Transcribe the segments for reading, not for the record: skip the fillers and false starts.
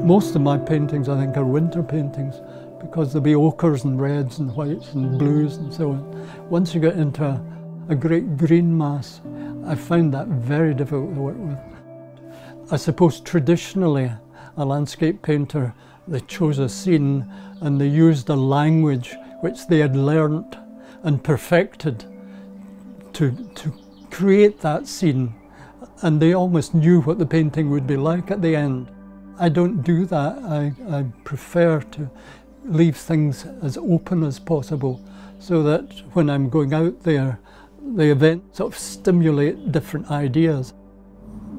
Most of my paintings, I think, are winter paintings because there'll be ochres and reds and whites and blues and so on. Once you get into a great green mass, I find that very difficult to work with. I suppose traditionally a landscape painter, they chose a scene and they used a language which they had learnt and perfected to create that scene, and they almost knew what the painting would be like at the end. I don't do that. I prefer to leave things as open as possible so that when I'm going out there, the event sort of stimulate different ideas.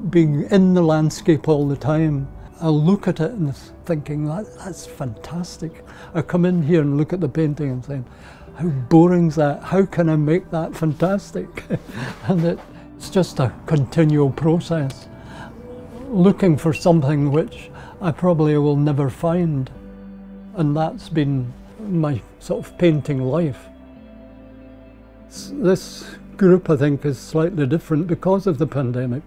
Being in the landscape all the time, I'll look at it and thinking, that's fantastic. I come in here and look at the painting and saying, how boring's that? How can I make that fantastic? And it's just a continual process, looking for something which I probably will never find. And that's been my sort of painting life. This group, I think, is slightly different because of the pandemic.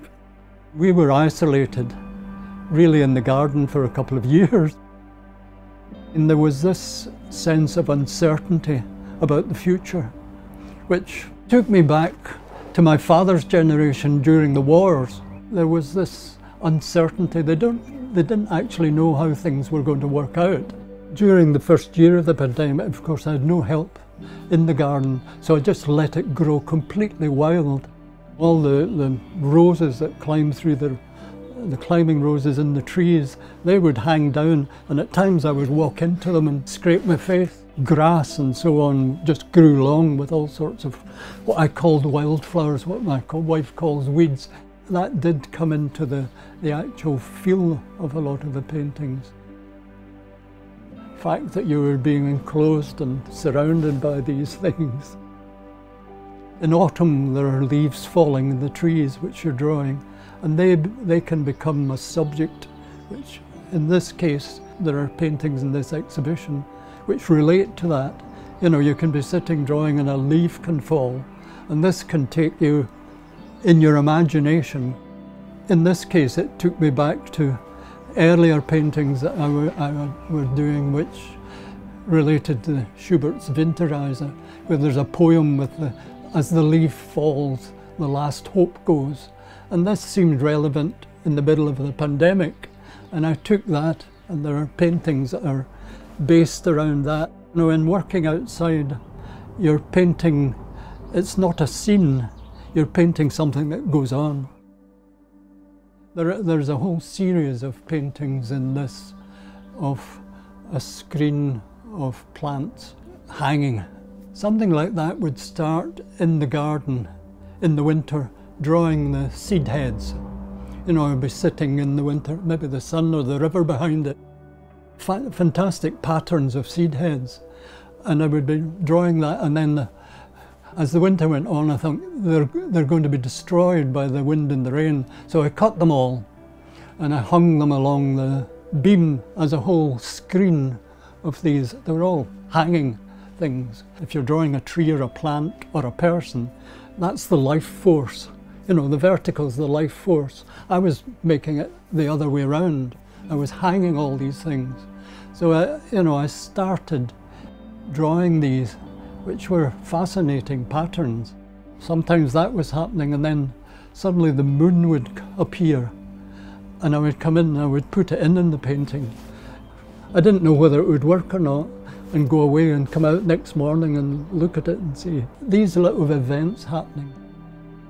We were isolated, really, in the garden for a couple of years. And there was this sense of uncertainty about the future, which took me back to my father's generation during the wars. There was this uncertainty. They didn't actually know how things were going to work out. During the first year of the pandemic, of course, I had no help in the garden, so I just let it grow completely wild. All the roses that climb through the climbing roses in the trees, they would hang down, and at times I would walk into them and scrape my face. Grass and so on just grew long with all sorts of what I called wildflowers, what my wife calls weeds. That did come into the actual feel of a lot of the paintings. The fact that you were being enclosed and surrounded by these things. In autumn there are leaves falling in the trees which you're drawing, and they can become a subject, which in this case there are paintings in this exhibition which relate to that. You know, you can be sitting drawing and a leaf can fall, and this can take you in your imagination. In this case it took me back to earlier paintings that I were doing which related to Schubert's Winterreise, where there's a poem with as the leaf falls, the last hope goes. And this seemed relevant in the middle of the pandemic, and I took that, and there are paintings that are based around that. You know, in working outside, you're painting, it's not a scene, you're painting something that goes on. There's a whole series of paintings in this of a screen of plants hanging. Something like that would start in the garden in the winter, drawing the seed heads. You know, I'd be sitting in the winter, maybe the sun or the river behind it. Fantastic patterns of seed heads. And I would be drawing that, and then as the winter went on, I thought they're going to be destroyed by the wind and the rain. So I cut them all and I hung them along the beam as a whole screen of these. They were all hanging things. If you're drawing a tree or a plant or a person, that's the life force. You know, the vertical is the life force. I was making it the other way around. I was hanging all these things. So, you know, I started drawing these, which were fascinating patterns. Sometimes that was happening, and then suddenly the moon would appear, and I would come in and I would put it in the painting. I didn't know whether it would work or not, and go away and come out next morning and look at it and see these little events happening.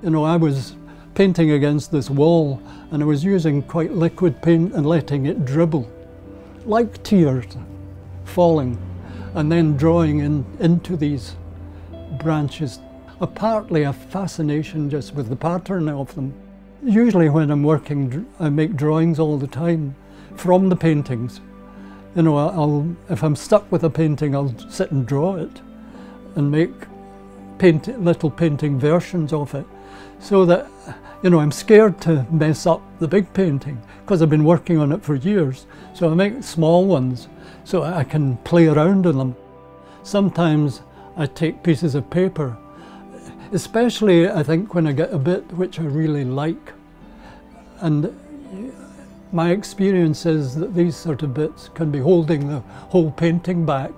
You know, I was painting against this wall, and I was using quite liquid paint and letting it dribble, like tears falling, and then drawing into these branches. Partly a fascination just with the pattern of them. Usually when I'm working, I make drawings all the time from the paintings. You know, if I'm stuck with a painting, I'll sit and draw it and make little painting versions of it, so that, you know, I'm scared to mess up the big painting because I've been working on it for years. So I make small ones so I can play around in them. Sometimes I take pieces of paper, especially I think when I get a bit which I really like, and My experience is that these sort of bits can be holding the whole painting back.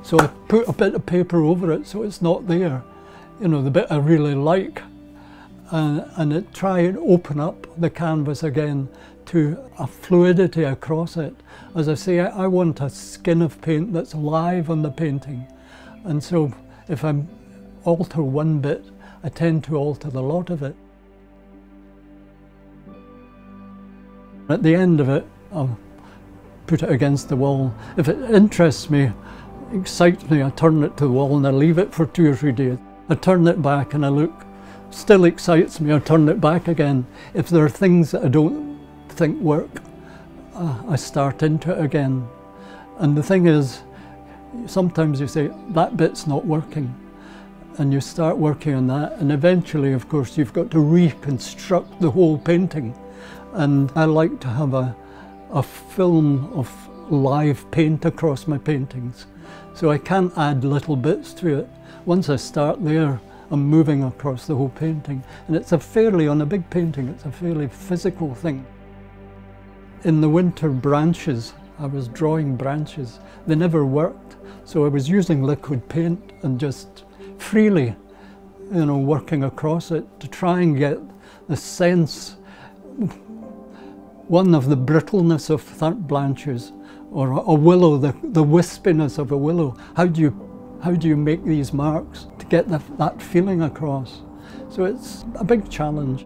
So I put a bit of paper over it so it's not there, you know, the bit I really like, and try and open up the canvas again to a fluidity across it. As I say, I want a skin of paint that's alive on the painting, and so if I alter one bit, I tend to alter the lot of it. At the end of it, I'll put it against the wall. If it interests me, excites me, I turn it to the wall and I leave it for 2 or 3 days. I turn it back and I look, still excites me, I turn it back again. If there are things that I don't think work, I start into it again. And the thing is, sometimes you say, that bit's not working. And you start working on that, and eventually, of course, you've got to reconstruct the whole painting. And I like to have a film of live paint across my paintings. So I can't add little bits to it. Once I start there, I'm moving across the whole painting. And it's on a big painting, it's a fairly physical thing. In the winter, branches, I was drawing branches. They never worked. So I was using liquid paint and just freely, you know, working across it to try and get the sense, one of the brittleness of branches, or a willow, the wispiness of a willow. How do you make these marks to get that feeling across? So it's a big challenge.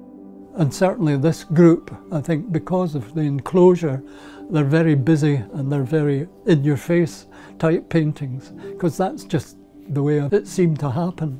And certainly this group, I think, because of the enclosure, they're very busy and they're very in-your-face type paintings, because that's just the way it seemed to happen.